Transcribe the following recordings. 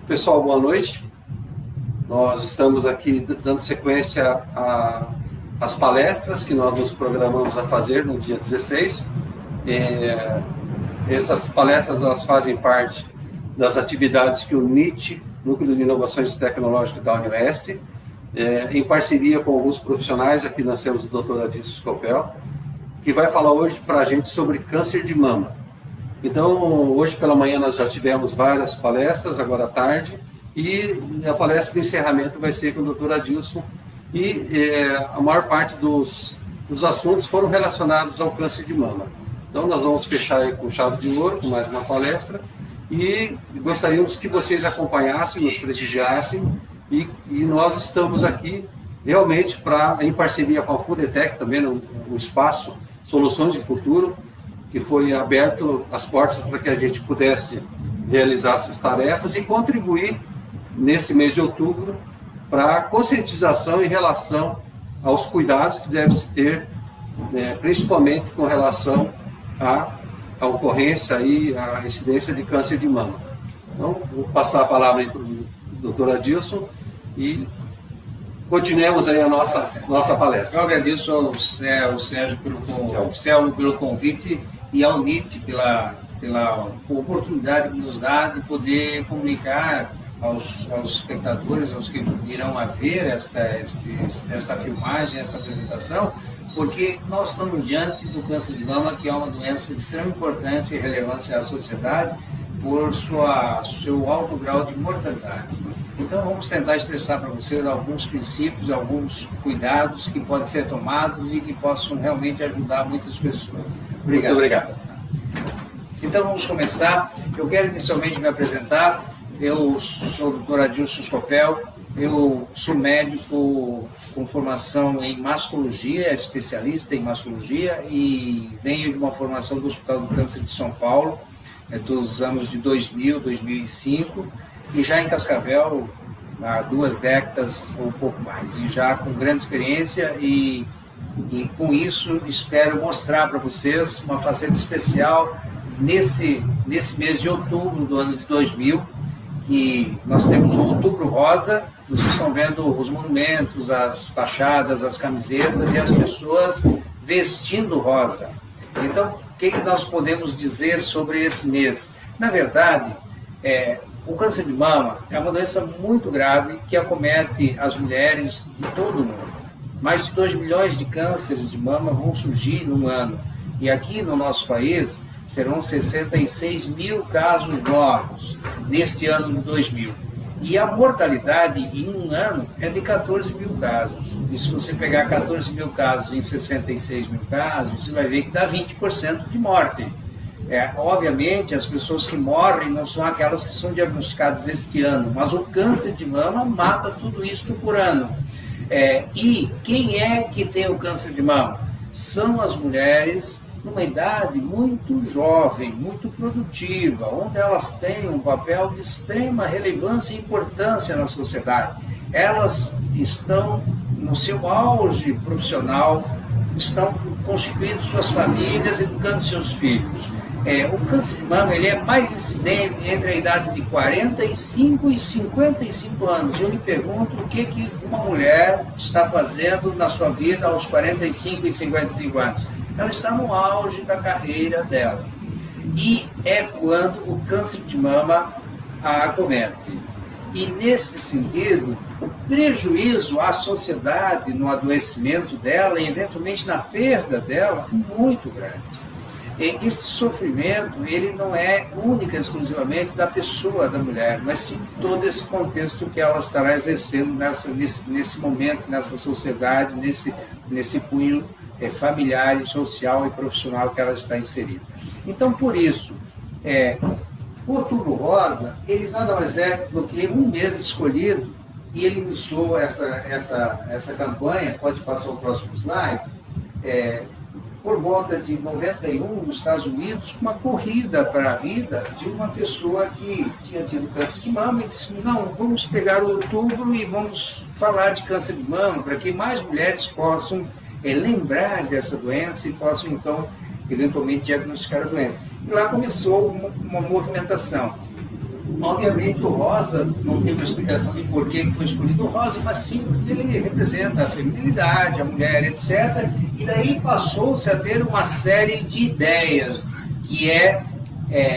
Pessoal, boa noite. Nós estamos aqui dando sequência às palestras que nós nos programamos a fazer no dia 16. Essas palestras elas fazem parte das atividades que o NIT, Núcleo de Inovações Tecnológicas da Unioeste, em parceria com alguns profissionais, aqui nós temos o Dr. Adilson Scopel, que vai falar hoje para a gente sobre câncer de mama. Então, hoje pela manhã nós já tivemos várias palestras, agora à tarde, e a palestra de encerramento vai ser com o Dr. Adilson, e a maior parte dos assuntos foram relacionados ao câncer de mama. Então, nós vamos fechar aí com chave de ouro, com mais uma palestra, e gostaríamos que vocês acompanhassem, nos prestigiassem, e nós estamos aqui realmente em parceria com a Fundetec, também no espaço Soluções de Futuro, que foi aberto as portas para que a gente pudesse realizar essas tarefas e contribuir nesse mês de outubro para a conscientização em relação aos cuidados que deve-se ter, principalmente com relação à ocorrência e à incidência de câncer de mama. Então, vou passar a palavra para o Dr. Adilson e continuemos aí a nossa palestra. Eu agradeço ao Sérgio pelo convite e ao NIT pela oportunidade que nos dá de poder comunicar aos espectadores, aos que virão a ver esta filmagem, esta apresentação, porque nós estamos diante do câncer de mama, que é uma doença de extrema importância e relevância à sociedade por seu alto grau de mortalidade. Então vamos tentar expressar para vocês alguns princípios, alguns cuidados que podem ser tomados e que possam realmente ajudar muitas pessoas. Obrigado. Muito obrigado. Então vamos começar. Eu quero inicialmente me apresentar. Eu sou o Dr. Adilson Scopel, eu sou médico com formação em mastologia, especialista em mastologia e venho de uma formação do Hospital do Câncer de São Paulo, dos anos de 2000, 2005, e já em Cascavel há 2 décadas ou um pouco mais, e já com grande experiência e com isso espero mostrar para vocês uma faceta especial nesse mês de outubro do ano de 2000, que nós temos o Outubro Rosa. Vocês estão vendo os monumentos, as fachadas, as camisetas e as pessoas vestindo rosa. Então, o que nós podemos dizer sobre esse mês? Na verdade, o câncer de mama é uma doença muito grave que acomete as mulheres de todo o mundo. Mais de 2 milhões de cânceres de mama vão surgir no ano. E aqui no nosso país serão 66 mil casos novos neste ano de 2000. E a mortalidade em um ano é de 14 mil casos. E se você pegar 14 mil casos em 66 mil casos, você vai ver que dá 20% de morte. Obviamente, as pessoas que morrem não são aquelas que são diagnosticadas este ano, mas o câncer de mama mata tudo isso por ano. E quem é que tem o câncer de mama? São as mulheres numa idade muito jovem, muito produtiva, onde elas têm um papel de extrema relevância e importância na sociedade. Elas estão no seu auge profissional, estão constituindo suas famílias, educando seus filhos. O câncer de mama ele é mais incidente entre a idade de 45 e 55 anos. Eu lhe pergunto o que uma mulher está fazendo na sua vida aos 45 e 55 anos. Ela está no auge da carreira dela. E é quando o câncer de mama a acomete. E, nesse sentido, o prejuízo à sociedade no adoecimento dela e, eventualmente, na perda dela é muito grande. Este sofrimento, ele não é única e exclusivamente da pessoa, da mulher, mas sim de todo esse contexto que ela estará exercendo nesse momento, nessa sociedade, nesse cunho familiar, social e profissional que ela está inserida. Então, por isso, o Outubro Rosa, ele nada mais é do que um mês escolhido, e ele iniciou essa campanha, pode passar o próximo slide, por volta de 91, nos Estados Unidos, uma corrida para a vida de uma pessoa que tinha tido câncer de mama e disse, não, vamos pegar o outubro e vamos falar de câncer de mama, para que mais mulheres possam lembrar dessa doença e possam, então, eventualmente diagnosticar a doença. E lá começou uma movimentação. Obviamente o rosa, não tem uma explicação de por que foi escolhido o rosa, mas sim porque ele representa a feminilidade, a mulher, etc. E daí passou-se a ter uma série de ideias, que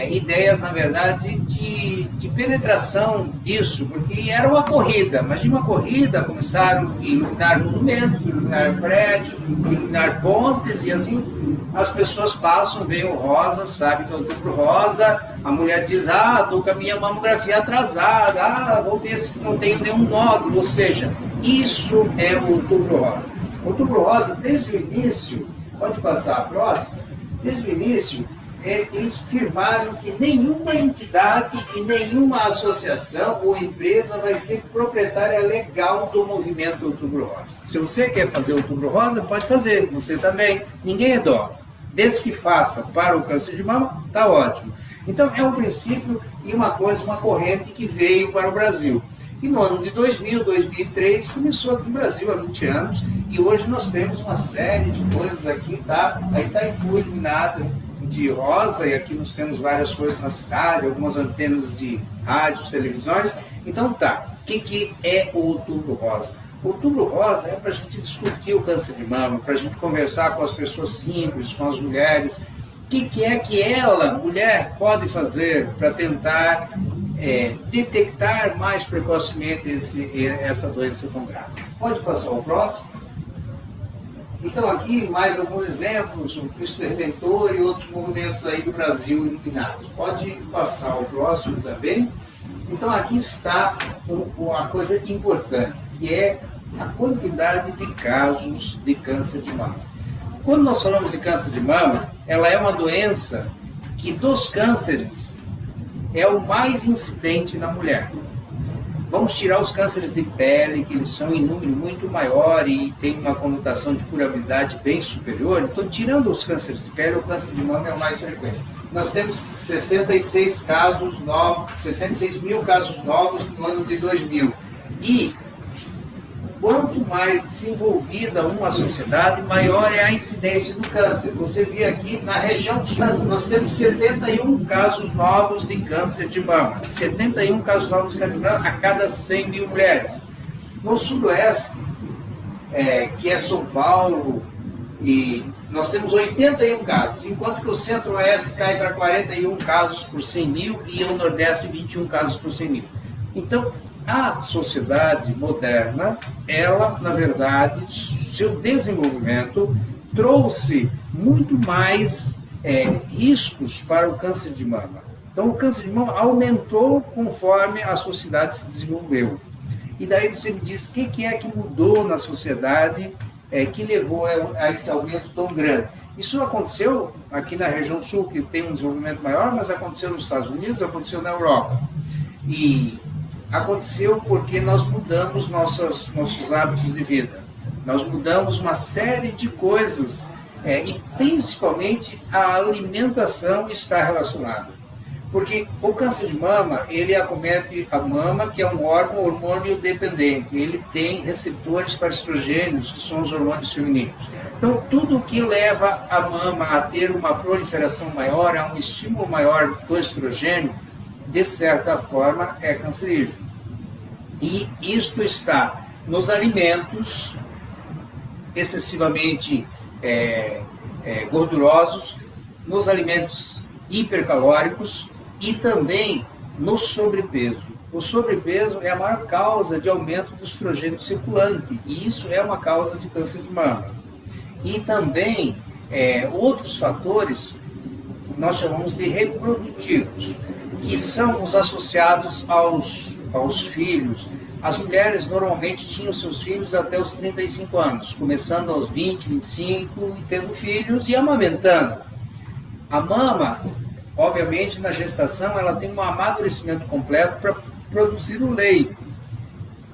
ideias, na verdade, de penetração disso, porque era uma corrida, mas de uma corrida começaram a iluminar monumentos, iluminar prédios, iluminar pontes, e assim as pessoas passam, veem o rosa, sabem que é o Outubro Rosa, a mulher diz, estou com a minha mamografia atrasada, vou ver se não tenho nenhum nódulo, ou seja, isso é o Outubro Rosa. O Outubro Rosa, desde o início, pode passar a próxima, desde o início, eles firmaram que nenhuma entidade e nenhuma associação ou empresa vai ser proprietária legal do movimento Outubro Rosa. Se você quer fazer Outubro Rosa, pode fazer, você também, ninguém é dono. Desde que faça para o câncer de mama, está ótimo. Então é um princípio e uma corrente que veio para o Brasil. E no ano de 2000, 2003, começou aqui no Brasil há 20 anos, e hoje nós temos uma série de coisas aqui, tá? Aí está iluminada de rosa, e aqui nós temos várias coisas na cidade, algumas antenas de rádios, televisões. Então tá, o que é o Outubro Rosa? O Outubro Rosa é para a gente discutir o câncer de mama, para a gente conversar com as pessoas simples, com as mulheres, o que é que ela, mulher, pode fazer para tentar detectar mais precocemente essa doença tão grave. Pode passar o próximo? Então aqui mais alguns exemplos, o Cristo Redentor e outros movimentos aí do Brasil iluminados. Pode passar o próximo também. Então aqui está uma coisa importante, que é a quantidade de casos de câncer de mama. Quando nós falamos de câncer de mama, ela é uma doença que dos cânceres é o mais incidente na mulher. Vamos tirar os cânceres de pele, que eles são em número muito maior e tem uma conotação de curabilidade bem superior. Então, tirando os cânceres de pele, o câncer de mama é o mais frequente. Nós temos 66 mil casos novos no ano de 2000. E quanto mais desenvolvida uma sociedade, maior é a incidência do câncer. Você vê aqui na região sul, nós temos 71 casos novos de câncer de mama. 71 casos novos de câncer de mama a cada 100 mil mulheres. No sudoeste, que é São Paulo, e nós temos 81 casos, enquanto que o centro-oeste cai para 41 casos por 100 mil e o nordeste 21 casos por 100 mil. Então, a sociedade moderna, ela, na verdade, seu desenvolvimento trouxe muito mais riscos para o câncer de mama. Então, o câncer de mama aumentou conforme a sociedade se desenvolveu. E daí você me diz o que é que mudou na sociedade que levou a esse aumento tão grande. Isso aconteceu aqui na região sul, que tem um desenvolvimento maior, mas aconteceu nos Estados Unidos, aconteceu na Europa. E aconteceu porque nós mudamos nossos hábitos de vida. Nós mudamos uma série de coisas, e principalmente a alimentação está relacionada. Porque o câncer de mama, ele acomete a mama, que é um órgão hormônio dependente. Ele tem receptores para estrogênios, que são os hormônios femininos. Então, tudo que leva a mama a ter uma proliferação maior, a um estímulo maior do estrogênio, de certa forma, é cancerígeno. E isto está nos alimentos excessivamente gordurosos, nos alimentos hipercalóricos e também no sobrepeso. O sobrepeso é a maior causa de aumento do estrogênio circulante, e isso é uma causa de câncer de mama. E também outros fatores, nós chamamos de reprodutivos, que são os associados aos filhos. As mulheres normalmente tinham seus filhos até os 35 anos, começando aos 20, 25, e tendo filhos e amamentando. A mama, obviamente, na gestação, ela tem um amadurecimento completo para produzir o leite.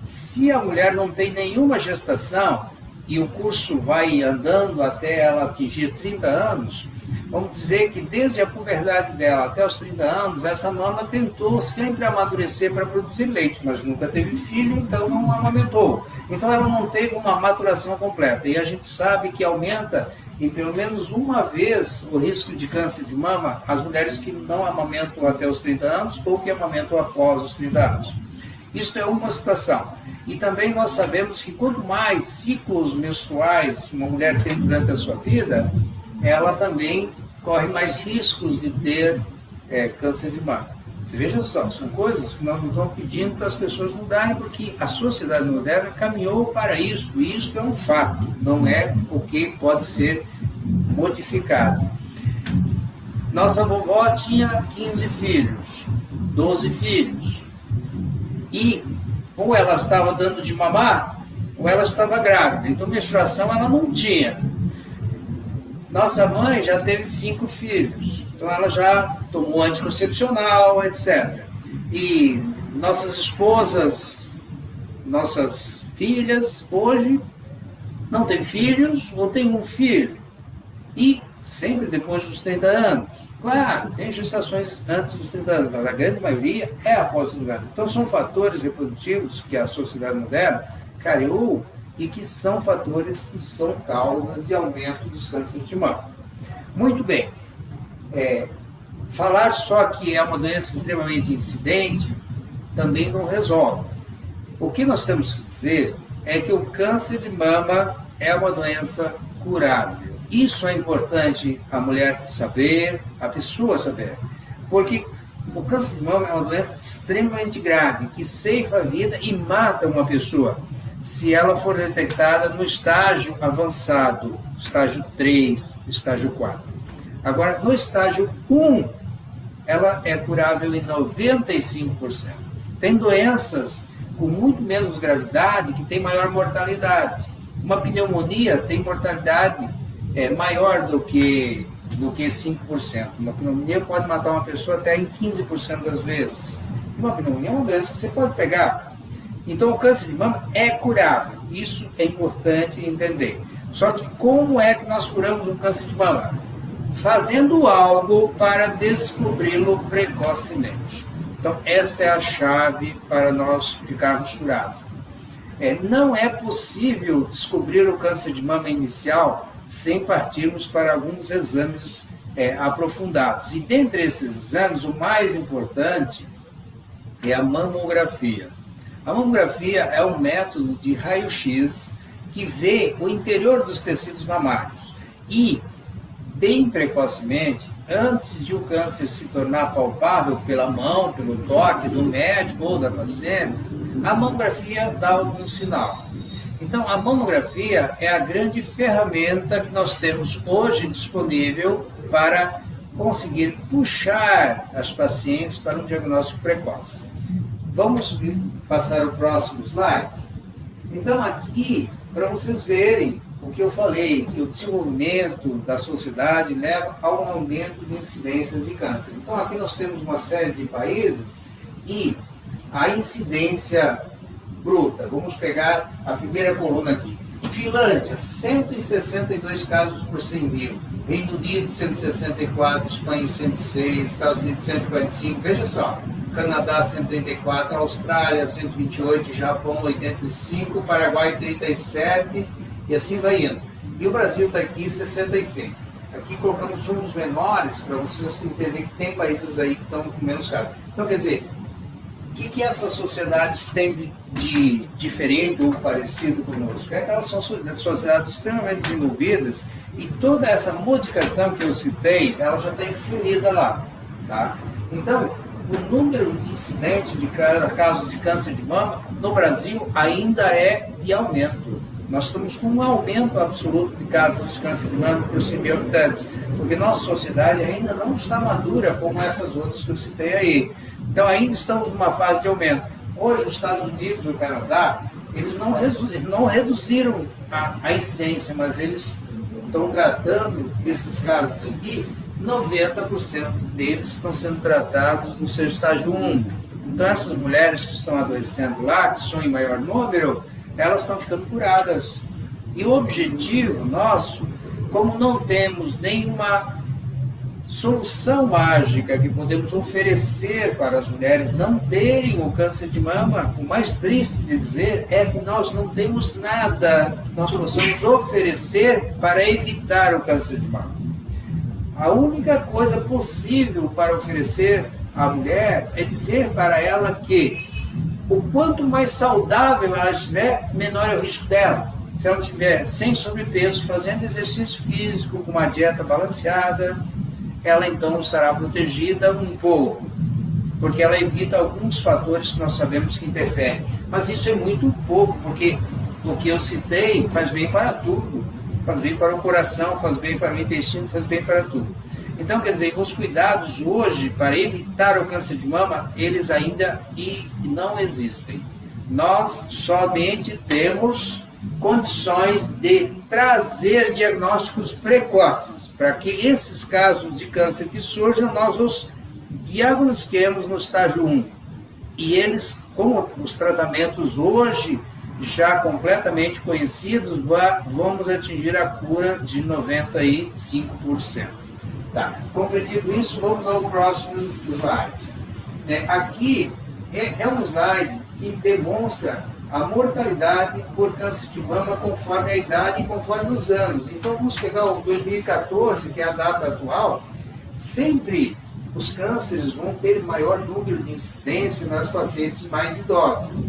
Se a mulher não tem nenhuma gestação e o curso vai andando até ela atingir 30 anos, vamos dizer que desde a puberdade dela até os 30 anos, essa mama tentou sempre amadurecer para produzir leite, mas nunca teve filho, então não amamentou. Então ela não teve uma maturação completa. E a gente sabe que aumenta em pelo menos uma vez o risco de câncer de mama as mulheres que não amamentam até os 30 anos ou que amamentam após os 30 anos. Isso é uma situação. E também nós sabemos que quanto mais ciclos menstruais uma mulher tem durante a sua vida, ela também corre mais riscos de ter câncer de mama. Você veja só, são coisas que nós não estamos pedindo para as pessoas mudarem, porque a sociedade moderna caminhou para isso, e isso é um fato, não é o que pode ser modificado. Nossa vovó tinha 15 filhos, 12 filhos, e ou ela estava dando de mamar, ou ela estava grávida, então menstruação ela não tinha. Nossa mãe já teve 5 filhos, então ela já tomou anticoncepcional, etc. E nossas esposas, nossas filhas, hoje não têm filhos ou têm um filho. E sempre depois dos 30 anos. Claro, tem gestações antes dos 30 anos, mas a grande maioria é após os 30 anos. Então são fatores reprodutivos que a sociedade moderna criou e que são fatores que são causas de aumento dos cânceres de mama. Muito bem. Falar só que é uma doença extremamente incidente também não resolve. O que nós temos que dizer é que o câncer de mama é uma doença curável. Isso é importante a mulher saber, a pessoa saber, porque o câncer de mama é uma doença extremamente grave, que ceifa a vida e mata uma pessoa, se ela for detectada no estágio avançado, estágio 3, estágio 4. Agora, no estágio 1, ela é curável em 95%. Tem doenças com muito menos gravidade que tem maior mortalidade. Uma pneumonia tem mortalidade maior do que 5%. Uma pneumonia pode matar uma pessoa até em 15% das vezes. Uma pneumonia é uma doença que você pode pegar. Então, o câncer de mama é curável. Isso é importante entender. Só que como é que nós curamos um câncer de mama? Fazendo algo para descobri-lo precocemente. Então, esta é a chave para nós ficarmos curados. Não é possível descobrir o câncer de mama inicial sem partirmos para alguns exames aprofundados. E dentre esses exames, o mais importante é a mamografia. A mamografia é um método de raio-x que vê o interior dos tecidos mamários. E, bem precocemente, antes de o câncer se tornar palpável pela mão, pelo toque do médico ou da paciente, a mamografia dá algum sinal. Então, a mamografia é a grande ferramenta que nós temos hoje disponível para conseguir puxar as pacientes para um diagnóstico precoce. Vamos passar o próximo slide? Então, aqui, para vocês verem o que eu falei, que o desenvolvimento da sociedade leva a um aumento de incidências de câncer. Então, aqui nós temos uma série de países e a incidência bruta. Vamos pegar a primeira coluna aqui. Finlândia, 162 casos por 100 mil. Reino Unido, 164. Espanha, 106. Estados Unidos, 145. Veja só. Canadá, 134. Austrália, 128. Japão, 85. Paraguai, 37. E assim vai indo. E o Brasil está aqui, 66. Aqui colocamos números menores para vocês entenderem que tem países aí que estão com menos casos. Então, quer dizer, o que essas sociedades têm de diferente ou parecido conosco? É que elas são sociedades extremamente desenvolvidas e toda essa modificação que eu citei, ela já está inserida lá. Tá? Então, o número de incidentes de casos de câncer de mama no Brasil ainda é de aumento. Nós estamos com um aumento absoluto de casos de câncer de mama por 100 mil habitantes, porque nossa sociedade ainda não está madura como essas outras que eu citei aí. Então, ainda estamos numa fase de aumento. Hoje, os Estados Unidos e o Canadá, eles não reduziram a incidência, mas eles estão tratando esses casos aqui, 90% deles estão sendo tratados no seu estágio 1. Então, essas mulheres que estão adoecendo lá, que são em maior número, elas estão ficando curadas. E o objetivo nosso, como não temos nenhuma solução mágica que podemos oferecer para as mulheres não terem o câncer de mama, o mais triste de dizer é que nós não temos nada que nós possamos oferecer para evitar o câncer de mama. A única coisa possível para oferecer à mulher é dizer para ela que o quanto mais saudável ela estiver, menor é o risco dela. Se ela estiver sem sobrepeso, fazendo exercício físico, com uma dieta balanceada, ela então estará protegida um pouco, porque ela evita alguns fatores que nós sabemos que interferem. Mas isso é muito pouco, porque o que eu citei faz bem para tudo. Faz bem para o coração, faz bem para o intestino, faz bem para tudo. Então, quer dizer, os cuidados hoje para evitar o câncer de mama, eles ainda não existem. Nós somente temos condições de trazer diagnósticos precoces, para que esses casos de câncer que surjam, nós os diagnostiquemos no estágio 1. E eles, com os tratamentos hoje já completamente conhecidos, vamos atingir a cura de 95%. Tá. Compreendido isso, vamos ao próximo slide. Aqui é um slide que demonstra a mortalidade por câncer de mama conforme a idade e conforme os anos. Então, vamos pegar o 2014, que é a data atual. Sempre os cânceres vão ter maior número de incidência nas pacientes mais idosas.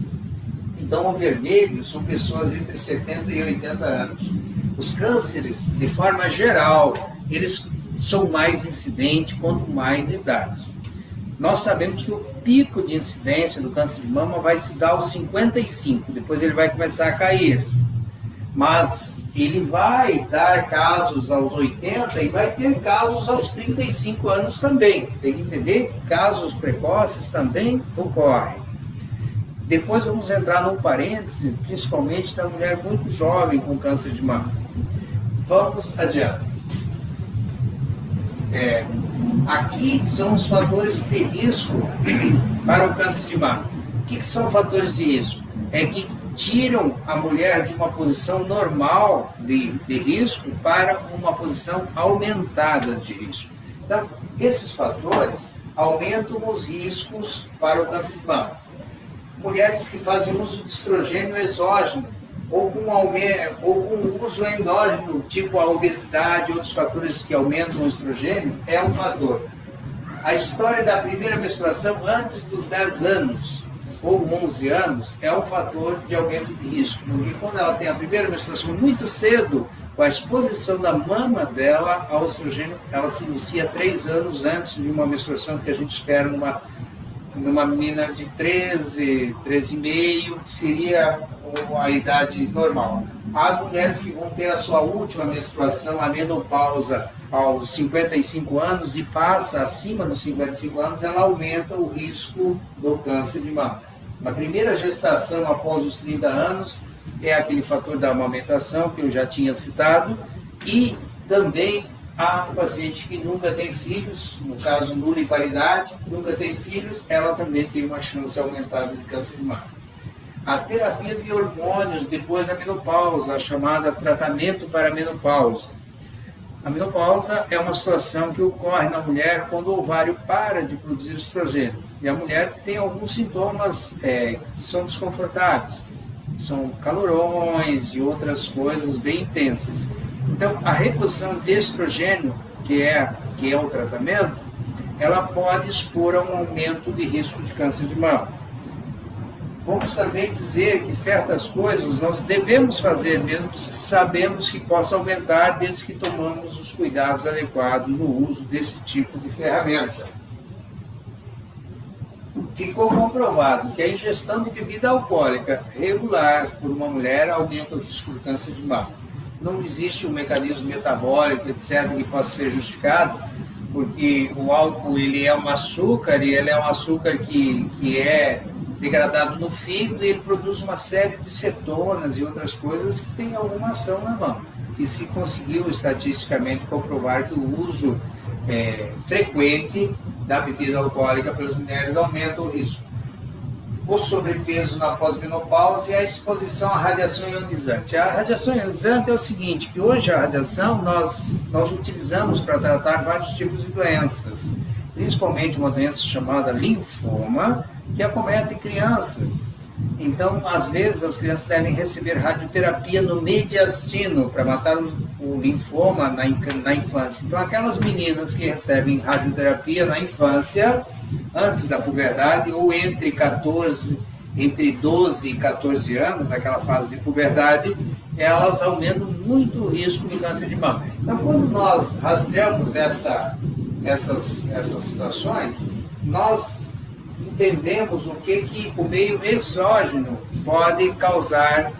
Então, o vermelho são pessoas entre 70 e 80 anos. Os cânceres, de forma geral, eles são mais incidentes quanto mais idade. Nós sabemos que o pico de incidência do câncer de mama vai se dar aos 55, depois ele vai começar a cair. Mas ele vai dar casos aos 80 e vai ter casos aos 35 anos também. Tem que entender que casos precoces também ocorrem. Depois vamos entrar num parêntese, principalmente da mulher muito jovem com câncer de mama. Vamos adiante. Aqui são os fatores de risco para o câncer de mama. O que são fatores de risco? É que tiram a mulher de uma posição normal de risco para uma posição aumentada de risco. Então, esses fatores aumentam os riscos para o câncer de mama. Mulheres que fazem uso de estrogênio exógeno ou com uso endógeno, tipo a obesidade, outros fatores que aumentam o estrogênio, é um fator. A história da primeira menstruação antes dos 10 anos ou 11 anos é um fator de aumento de risco, porque quando ela tem a primeira menstruação muito cedo, com a exposição da mama dela ao estrogênio, ela se inicia 3 anos antes de uma menstruação que a gente espera numa menina de 13, 13,5, que seria a idade normal. As mulheres que vão ter a sua última menstruação, a menopausa, aos 55 anos e passa acima dos 55 anos, ela aumenta o risco do câncer de mama. Na primeira gestação, após os 30 anos, é aquele fator da amamentação que eu já tinha citado, e também a paciente que nunca tem filhos, no caso nula e paridade, nunca tem filhos, ela também tem uma chance aumentada de câncer de mama. A terapia de hormônios depois da menopausa, a chamada tratamento para a menopausa. A menopausa é uma situação que ocorre na mulher quando o ovário para de produzir estrogênio. E a mulher tem alguns sintomas que são desconfortáveis, são calorões e outras coisas bem intensas. Então, a reposição de estrogênio, que é o tratamento, ela pode expor a um aumento de risco de câncer de mama. Vamos também dizer que certas coisas nós devemos fazer mesmo se sabemos que possa aumentar, desde que tomamos os cuidados adequados no uso desse tipo de ferramenta. Ficou comprovado que a ingestão de bebida alcoólica regular por uma mulher aumenta o risco de câncer de mama. Não existe um mecanismo metabólico, etc., que possa ser justificado, porque o álcool ele é um açúcar, e ele é um açúcar que é degradado no fígado, e ele produz uma série de cetonas e outras coisas que têm alguma ação na mama. E se conseguiu estatisticamente comprovar que o uso frequente da bebida alcoólica pelas mulheres aumenta o risco. o sobrepeso na pós-menopausa e a exposição à radiação ionizante. A radiação ionizante é o seguinte, que hoje a radiação nós utilizamos para tratar vários tipos de doenças, principalmente uma doença chamada linfoma, que acomete crianças. Então, às vezes, as crianças devem receber radioterapia no mediastino para matar o linfoma na infância. Então, aquelas meninas que recebem radioterapia na infância, antes da puberdade, ou entre 12 e 14 anos, naquela fase de puberdade, elas aumentam muito o risco de câncer de mama. Então, quando nós rastreamos essas situações, nós entendemos o que o meio exógeno pode causar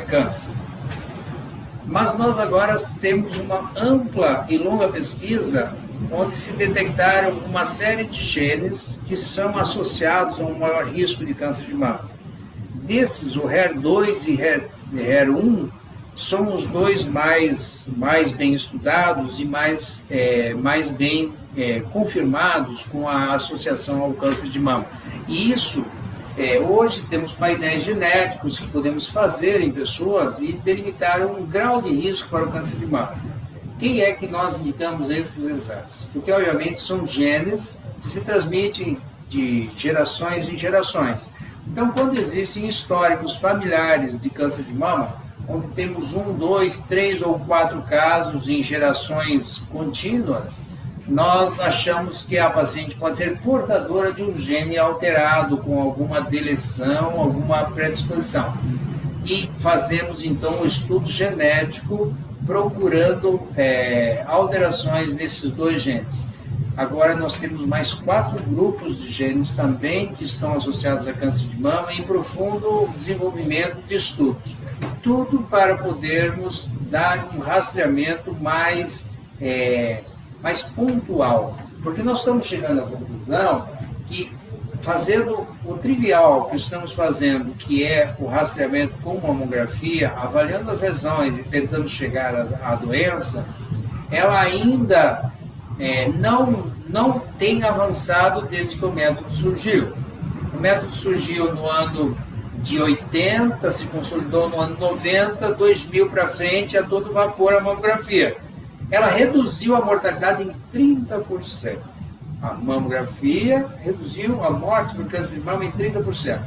câncer. Mas nós agora temos uma ampla e longa pesquisa onde se detectaram uma série de genes que são associados a um maior risco de câncer de mama. Desses, o HER2 e HER1 são os dois mais bem estudados e mais bem confirmados com a associação ao câncer de mama. E isso, hoje temos painéis genéticos que podemos fazer em pessoas e delimitar um grau de risco para o câncer de mama. Quem é que nós indicamos esses exames? Porque, obviamente, são genes que se transmitem de gerações em gerações. Então, quando existem históricos familiares de câncer de mama, onde temos 1, 2, 3 ou 4 casos em gerações contínuas, nós achamos que a paciente pode ser portadora de um gene alterado, com alguma deleção, alguma predisposição. E fazemos, então, um estudo genético procurando alterações nesses dois genes. Agora nós temos mais 4 grupos de genes também que estão associados a câncer de mama em profundo desenvolvimento de estudos. Tudo para podermos dar um rastreamento mais pontual. Porque nós estamos chegando à conclusão que fazendo o trivial que estamos fazendo, que é o rastreamento com mamografia, avaliando as lesões e tentando chegar à doença, ela ainda não tem avançado desde que o método surgiu. O método surgiu no ano de 80, se consolidou no ano 90, 2000 para frente, a todo vapor a mamografia. Ela reduziu a mortalidade em 30%. A mamografia reduziu a morte por câncer de mama em 30%,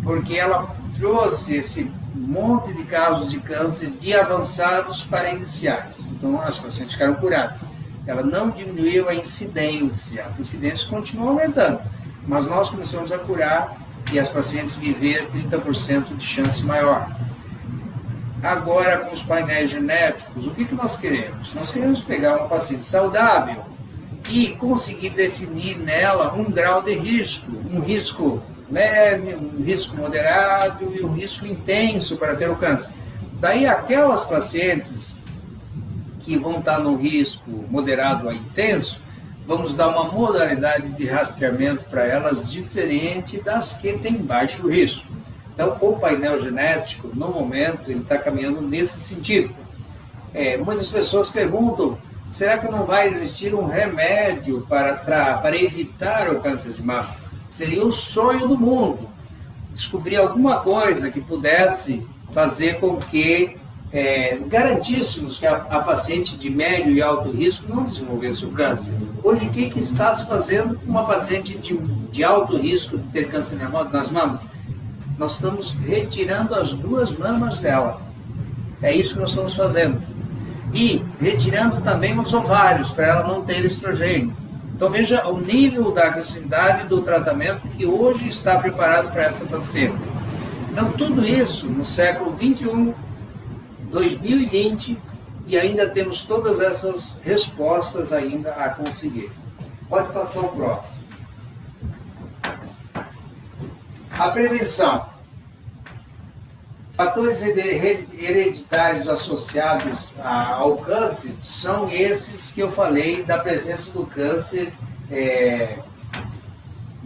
porque ela trouxe esse monte de casos de câncer de avançados para iniciais. Então, as pacientes ficaram curadas. Ela não diminuiu a incidência. A incidência continua aumentando, mas nós começamos a curar e as pacientes viver 30% de chance maior. Agora, com os painéis genéticos, o que nós queremos? Nós queremos pegar uma paciente saudável e conseguir definir nela um grau de risco, um risco leve, um risco moderado e um risco intenso para ter o câncer. Daí, aquelas pacientes que vão estar no risco moderado a intenso, vamos dar uma modalidade de rastreamento para elas diferente das que têm baixo risco. Então, o painel genético, no momento, ele está caminhando nesse sentido. Muitas pessoas perguntam, será que não vai existir um remédio para evitar o câncer de mama? Seria o sonho do mundo, descobrir alguma coisa que pudesse fazer com que garantíssemos que a paciente de médio e alto risco não desenvolvesse o câncer. Hoje, o que está se fazendo com uma paciente de alto risco de ter câncer nas mamas? Nós estamos retirando as 2 mamas dela. É isso que nós estamos fazendo. E retirando também os ovários, para ela não ter estrogênio. Então veja o nível da agressividade do tratamento que hoje está preparado para essa paciente. Então tudo isso no século 21, 2020, e ainda temos todas essas respostas ainda a conseguir. Pode passar o próximo. A prevenção. Fatores hereditários associados ao câncer são esses que eu falei da presença do câncer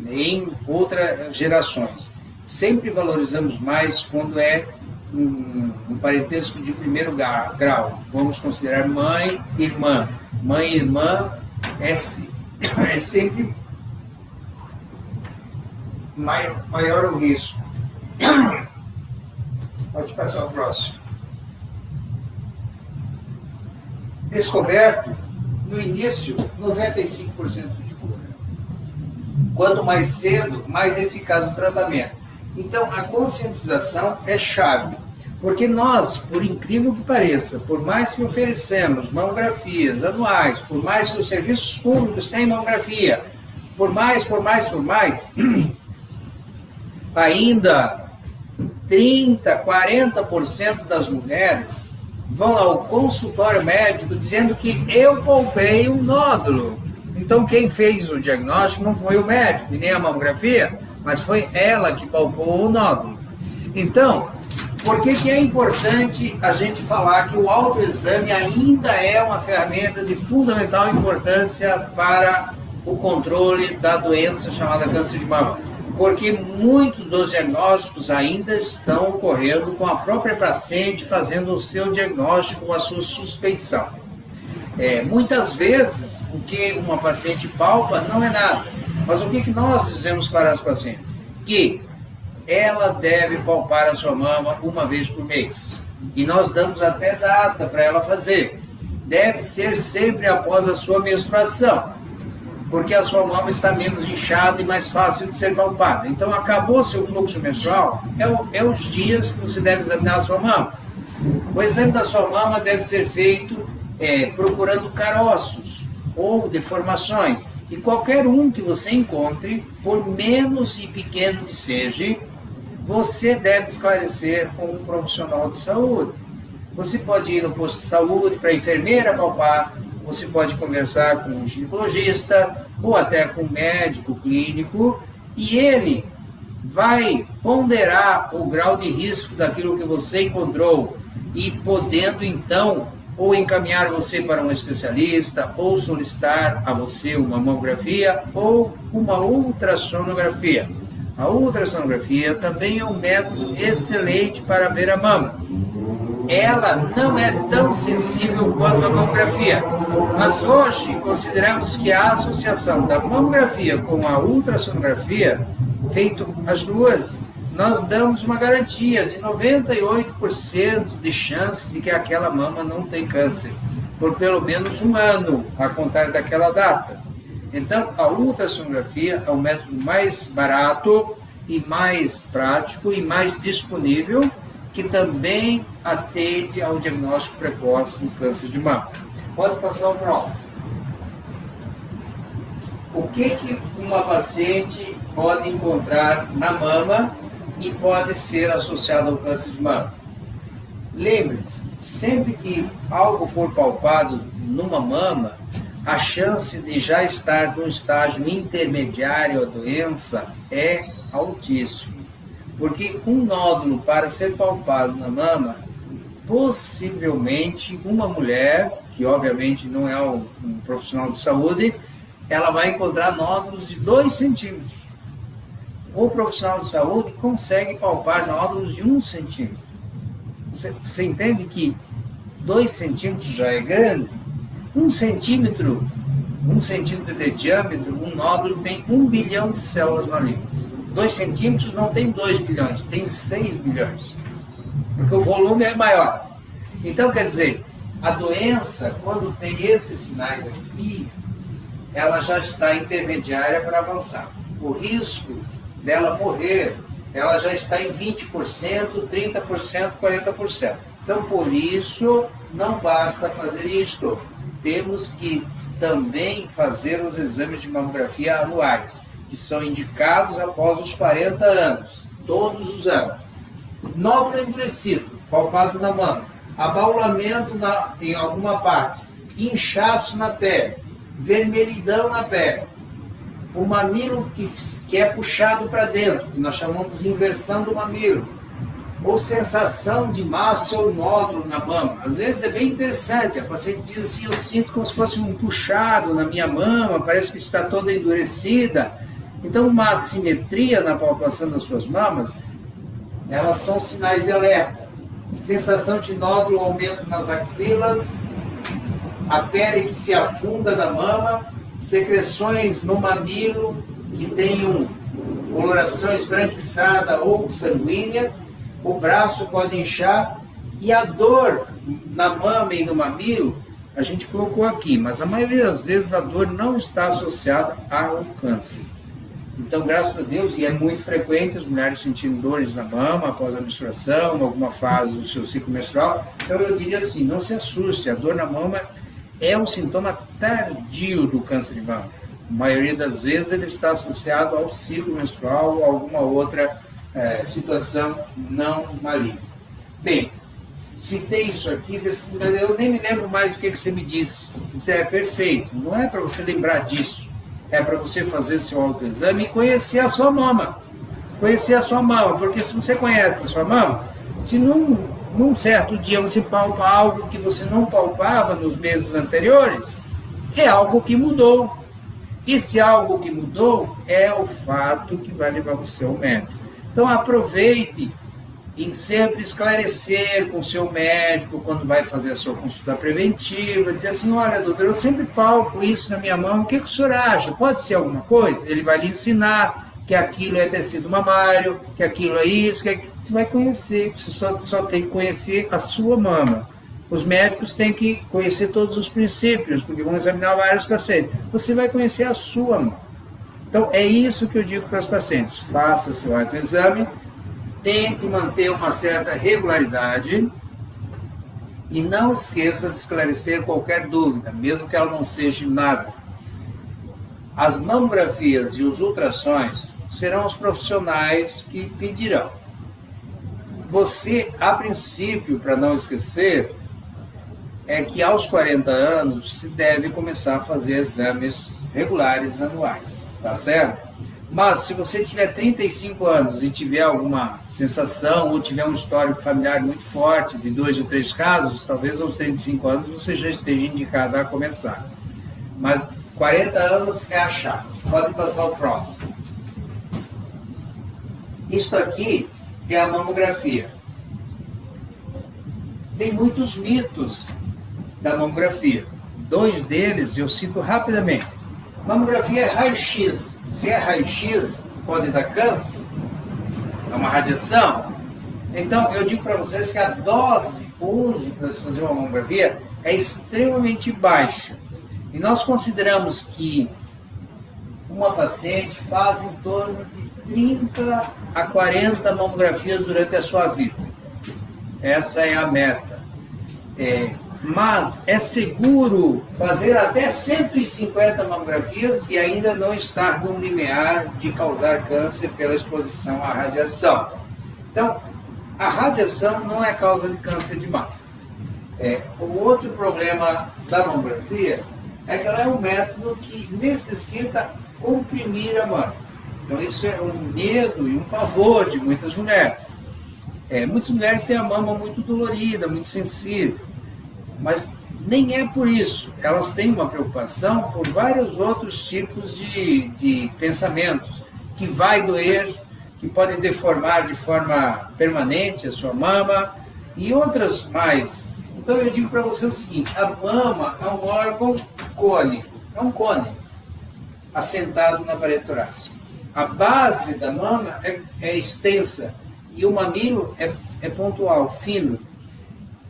em outras gerações. Sempre valorizamos mais quando é um parentesco de primeiro grau. Vamos considerar mãe e irmã. Mãe e irmã é sempre maior o risco. Pode passar o próximo. Descoberto, no início, 95% de cura. Quanto mais cedo, mais eficaz o tratamento. Então, a conscientização é chave. Porque nós, por incrível que pareça, por mais que oferecemos mamografias anuais, por mais que os serviços públicos tenham mamografia, por mais, ainda 30%, 40% das mulheres vão ao consultório médico dizendo que eu palpei um nódulo. Então, quem fez o diagnóstico não foi o médico e nem a mamografia, mas foi ela que palpou o nódulo. Então, por que é importante a gente falar que o autoexame ainda é uma ferramenta de fundamental importância para o controle da doença chamada câncer de mama? Porque muitos dos diagnósticos ainda estão ocorrendo com a própria paciente fazendo o seu diagnóstico, a sua suspeição. Muitas vezes, o que uma paciente palpa não é nada. Mas o que nós dizemos para as pacientes? Que ela deve palpar a sua mama uma vez por mês. E nós damos até data para ela fazer. Deve ser sempre após a sua menstruação, porque a sua mama está menos inchada e mais fácil de ser palpada. Então, acabou seu fluxo menstrual, é os dias que você deve examinar a sua mama. O exame da sua mama deve ser feito procurando caroços ou deformações. E qualquer um que você encontre, por menos e pequeno que seja, você deve esclarecer com um profissional de saúde. Você pode ir no posto de saúde para a enfermeira palpar, você pode conversar com um ginecologista ou até com um médico clínico e ele vai ponderar o grau de risco daquilo que você encontrou e podendo então ou encaminhar você para um especialista ou solicitar a você uma mamografia ou uma ultrassonografia. A ultrassonografia também é um método excelente para ver a mama. Ela não é tão sensível quanto a mamografia, mas hoje consideramos que a associação da mamografia com a ultrassonografia, feito as duas, nós damos uma garantia de 98% de chance de que aquela mama não tem câncer, por pelo menos um ano, a contar daquela data. Então, a ultrassonografia é o método mais barato e mais prático e mais disponível, que também atende ao diagnóstico precoce do câncer de mama. Pode passar o próximo. O que uma paciente pode encontrar na mama e pode ser associado ao câncer de mama? Lembre-se, sempre que algo for palpado numa mama, a chance de já estar num estágio intermediário à doença é altíssimo. Porque um nódulo, para ser palpado na mama, possivelmente uma mulher, que obviamente não é um profissional de saúde, ela vai encontrar nódulos de 2 centímetros. O profissional de saúde consegue palpar nódulos de 1 centímetro. Você entende que 2 centímetros já é grande? 1 centímetro de diâmetro, um nódulo tem 1 bilhão de células malignas. 2 centímetros não tem 2 bilhões, tem 6 bilhões. Porque o volume é maior. Então, quer dizer, a doença, quando tem esses sinais aqui, ela já está intermediária para avançar. O risco dela morrer, ela já está em 20%, 30%, 40%. Então, por isso, não basta fazer isto. Temos que também fazer os exames de mamografia anuais, que são indicados após os 40 anos, todos os anos. Nódulo endurecido, palpado na mama, abaulamento em alguma parte, inchaço na pele, vermelhidão na pele, o mamilo que é puxado para dentro, que nós chamamos de inversão do mamilo, ou sensação de massa ou nódulo na mama. Às vezes é bem interessante, a paciente diz assim, eu sinto como se fosse um puxado na minha mama, parece que está toda endurecida. Então, uma assimetria na palpação das suas mamas, elas são sinais de alerta. Sensação de nódulo, aumento nas axilas, a pele que se afunda da mama, secreções no mamilo que tem coloração esbranquiçada ou sanguínea, o braço pode inchar e a dor na mama e no mamilo, a gente colocou aqui, mas a maioria das vezes a dor não está associada ao câncer. Então, graças a Deus, e é muito frequente as mulheres sentindo dores na mama após a menstruação, alguma fase do seu ciclo menstrual. Então, eu diria assim, não se assuste, a dor na mama é um sintoma tardio do câncer de mama. A maioria das vezes ele está associado ao ciclo menstrual ou alguma outra situação não maligna. Bem, citei isso aqui, eu nem me lembro mais o que você me disse. Isso é perfeito, não é para você lembrar disso. É para você fazer seu autoexame e conhecer a sua mama. Conhecer a sua mama, porque se você conhece a sua mama, se num certo dia você palpa algo que você não palpava nos meses anteriores, é algo que mudou. E se algo que mudou, é o fato que vai levar você ao médico. Então aproveite em sempre esclarecer com o seu médico quando vai fazer a sua consulta preventiva, dizer assim, olha, doutor, eu sempre palpo isso na minha mão, o que o senhor acha? Pode ser alguma coisa? Ele vai lhe ensinar que aquilo é tecido mamário, que aquilo é isso, você vai conhecer, você só tem que conhecer a sua mama. Os médicos têm que conhecer todos os princípios, porque vão examinar vários pacientes. Você vai conhecer a sua mama. Então, é isso que eu digo para os pacientes. Faça seu autoexame, tente manter uma certa regularidade e não esqueça de esclarecer qualquer dúvida, mesmo que ela não seja nada. As mamografias e os ultrassons serão os profissionais que pedirão. Você, a princípio, para não esquecer, é que aos 40 anos se deve começar a fazer exames regulares anuais, tá certo? Mas se você tiver 35 anos e tiver alguma sensação ou tiver um histórico familiar muito forte, de 2 ou 3 casos, talvez aos 35 anos você já esteja indicado a começar. Mas 40 anos é a chave. Pode passar o próximo. Isso aqui é a mamografia. Tem muitos mitos da mamografia. 2 deles eu cito rapidamente. Mamografia é raio-x. Se é raio-x, pode dar câncer? É uma radiação? Então, eu digo para vocês que a dose hoje para se fazer uma mamografia é extremamente baixa. E nós consideramos que uma paciente faz em torno de 30 a 40 mamografias durante a sua vida. Essa é a meta. Mas é seguro fazer até 150 mamografias e ainda não estar no limiar de causar câncer pela exposição à radiação. Então, a radiação não é causa de câncer de mama. O outro problema da mamografia é que ela é um método que necessita comprimir a mama. Então, isso é um medo e um pavor de muitas mulheres. Muitas mulheres têm a mama muito dolorida, muito sensível. Mas nem é por isso. Elas têm uma preocupação por vários outros tipos de pensamentos, que vai doer, que podem deformar de forma permanente a sua mama e outras mais. Então eu digo para você o seguinte, a mama é um órgão cônico, é um cone, assentado na parede torácica. A base da mama é extensa e o mamilo é pontual, fino.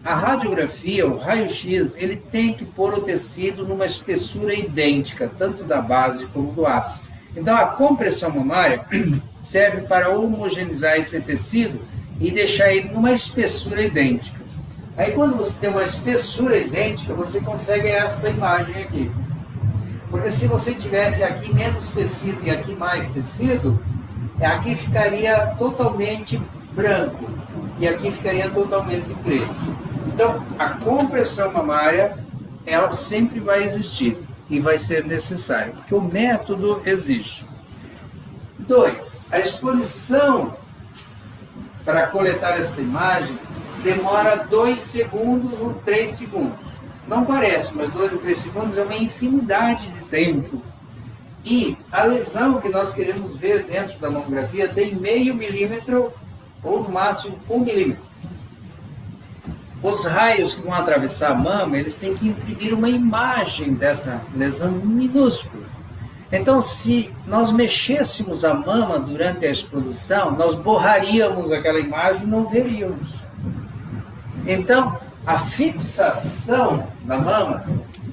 A radiografia, o raio-x, ele tem que pôr o tecido numa espessura idêntica, tanto da base como do ápice. Então, a compressão mamária serve para homogeneizar esse tecido e deixar ele numa espessura idêntica. Aí, quando você tem uma espessura idêntica, você consegue esta imagem aqui. Porque se você tivesse aqui menos tecido e aqui mais tecido, aqui ficaria totalmente branco e aqui ficaria totalmente preto. Então, a compressão mamária, ela sempre vai existir e vai ser necessária, porque o método existe. 2. A exposição para coletar esta imagem demora 2 segundos ou 3 segundos. Não parece, mas 2 ou 3 segundos é uma infinidade de tempo. E a lesão que nós queremos ver dentro da mamografia tem meio milímetro ou no máximo 1 milímetro. Os raios que vão atravessar a mama, eles têm que imprimir uma imagem dessa lesão minúscula. Então, se nós mexêssemos a mama durante a exposição, nós borraríamos aquela imagem e não veríamos. Então, a fixação da mama,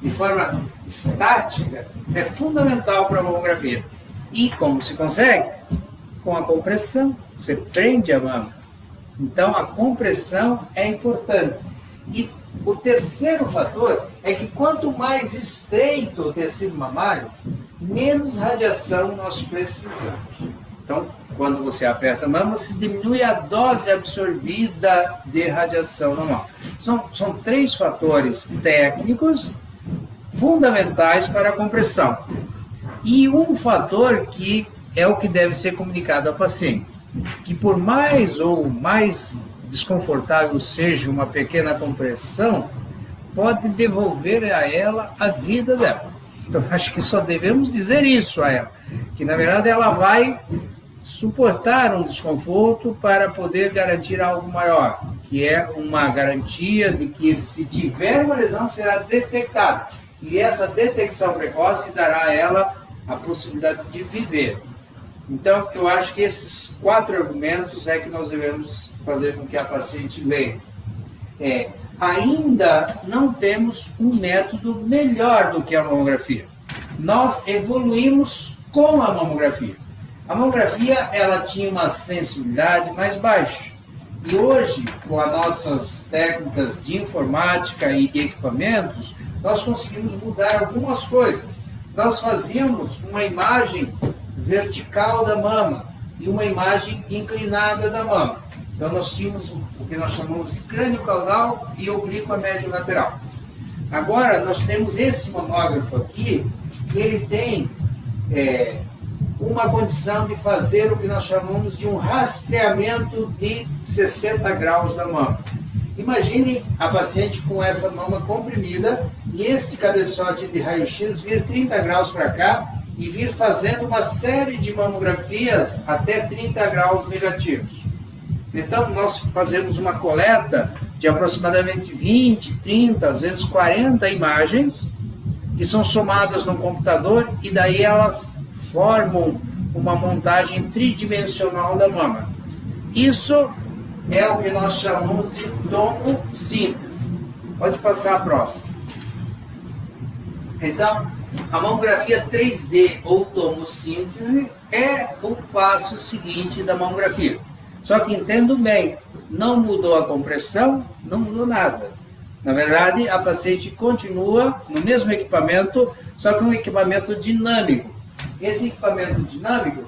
de forma estática, é fundamental para a mamografia. E como se consegue? Com a compressão. Você prende a mama. Então, a compressão é importante. E o terceiro fator é que quanto mais estreito o tecido mamário, menos radiação nós precisamos. Então, quando você aperta a mama, se diminui a dose absorvida de radiação normal. São 3 fatores técnicos fundamentais para a compressão. E um fator que é o que deve ser comunicado ao paciente, que por mais ou mais desconfortável seja uma pequena compressão, pode devolver a ela a vida dela. Então, acho que só devemos dizer isso a ela, que na verdade ela vai suportar um desconforto para poder garantir algo maior, que é uma garantia de que se tiver uma lesão será detectada. E essa detecção precoce dará a ela a possibilidade de viver. Então, eu acho que esses 4 argumentos é que nós devemos fazer com que a paciente leia. Ainda não temos um método melhor do que a mamografia. Nós evoluímos com a mamografia. A mamografia, ela tinha uma sensibilidade mais baixa. E hoje, com as nossas técnicas de informática e de equipamentos, nós conseguimos mudar algumas coisas. Nós fazíamos uma imagem vertical da mama e uma imagem inclinada da mama. Então, nós tínhamos o que nós chamamos de crânio caudal e oblíqua médio lateral. Agora, nós temos esse mamógrafo aqui, que ele tem uma condição de fazer o que nós chamamos de um rastreamento de 60 graus da mama. Imagine a paciente com essa mama comprimida e este cabeçote de raio-x vir 30 graus para cá e vir fazendo uma série de mamografias até 30 graus negativos. Então, nós fazemos uma coleta de aproximadamente 20, 30, às vezes 40 imagens, que são somadas no computador e daí elas formam uma montagem tridimensional da mama. Isso é o que nós chamamos de tomossíntese. Pode passar a próxima. Então, a mamografia 3D ou tomossíntese é o passo seguinte da mamografia. Só que entendo bem, não mudou a compressão, não mudou nada. Na verdade, a paciente continua no mesmo equipamento, só que um equipamento dinâmico. Esse equipamento dinâmico,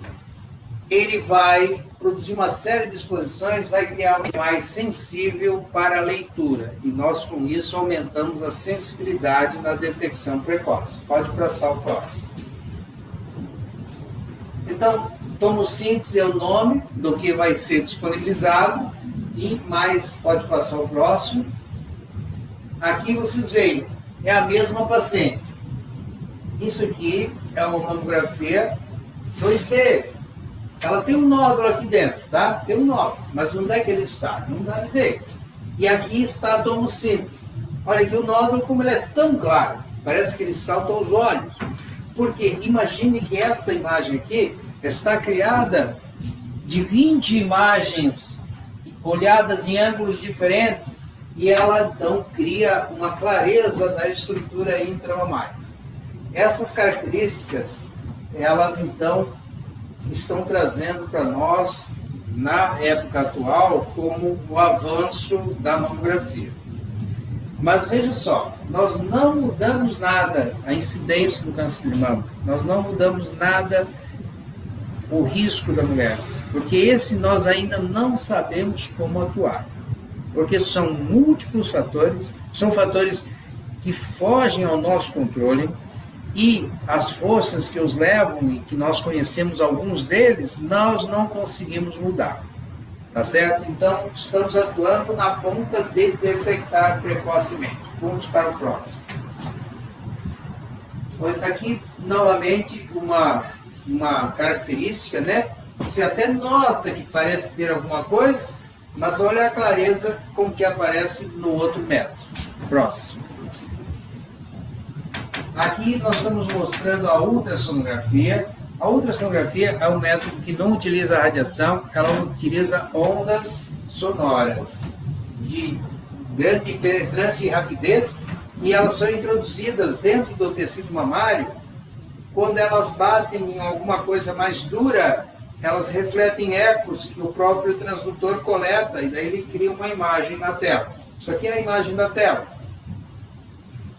ele vai produzir uma série de exposições, vai criar uma mais sensível para a leitura. E nós, com isso, aumentamos a sensibilidade na detecção precoce. Pode passar o próximo. Então, tomossíntese é o nome do que vai ser disponibilizado. E mais, pode passar o próximo. Aqui vocês veem, é a mesma paciente. Isso aqui é uma mamografia 2D. Ela tem um nódulo aqui dentro, tá? Tem um nódulo, mas onde é que ele está? Não dá de ver. E aqui está a tomossíntese. Olha aqui o nódulo, como ele é tão claro. Parece que ele salta aos olhos. Porque imagine que esta imagem aqui está criada de 20 imagens olhadas em ângulos diferentes e ela então cria uma clareza da estrutura intramamária. Essas características, elas então estão trazendo para nós, na época atual, como o avanço da mamografia. Mas veja só, nós não mudamos nada a incidência do câncer de mama, nós não mudamos nada o risco da mulher, porque esse nós ainda não sabemos como atuar, porque são múltiplos fatores, são fatores que fogem ao nosso controle, e as forças que os levam, e que nós conhecemos alguns deles, nós não conseguimos mudar. Tá certo? Então, estamos atuando na ponta de detectar precocemente. Vamos para o próximo. Pois aqui, novamente, uma característica, né? Você até nota que parece ter alguma coisa, mas olha a clareza com que aparece no outro método. Próximo. Aqui nós estamos mostrando a ultrassonografia. A ultrassonografia é um método que não utiliza radiação, ela utiliza ondas sonoras de grande penetrância e rapidez, e elas são introduzidas dentro do tecido mamário. Quando elas batem em alguma coisa mais dura, elas refletem ecos que o próprio transdutor coleta, e daí ele cria uma imagem na tela. Isso aqui é a imagem da tela.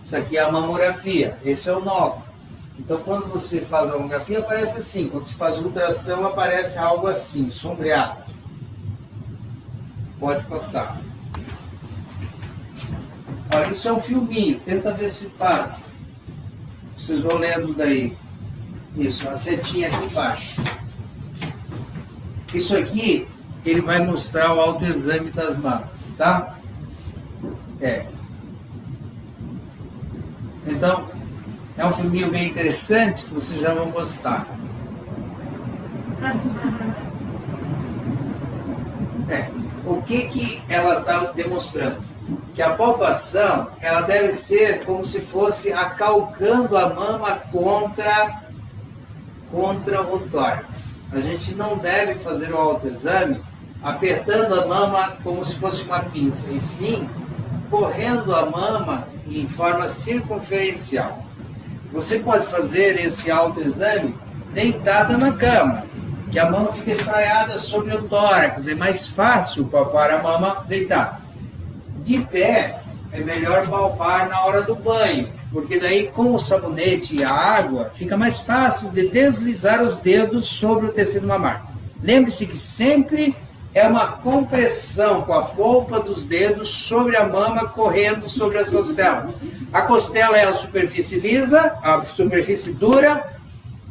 Isso aqui é a mamografia, esse é o nódulo. Então, quando você faz a mamografia, aparece assim. Quando se faz a ultrassom, aparece algo assim, sombreado. Pode passar. Olha, isso é um filminho, tenta ver se passa. Vocês vão lendo daí. Isso, a setinha aqui embaixo. Isso aqui, ele vai mostrar o autoexame das mamas, tá? Então, é um filminho bem interessante que vocês já vão gostar. O que ela está demonstrando? Que a palpação, ela deve ser como se fosse acalcando a mama contra o tórax. A gente não deve fazer o autoexame apertando a mama como se fosse uma pinça, e sim correndo a mama em forma circunferencial. Você pode fazer esse autoexame deitada na cama, que a mama fica espraiada sobre o tórax, é mais fácil palpar a mama deitada. De pé, é melhor palpar na hora do banho, porque daí com o sabonete e a água, fica mais fácil de deslizar os dedos sobre o tecido mamário. Lembre-se que sempre é uma compressão com a polpa dos dedos sobre a mama, correndo sobre as costelas. A costela é a superfície lisa, a superfície dura,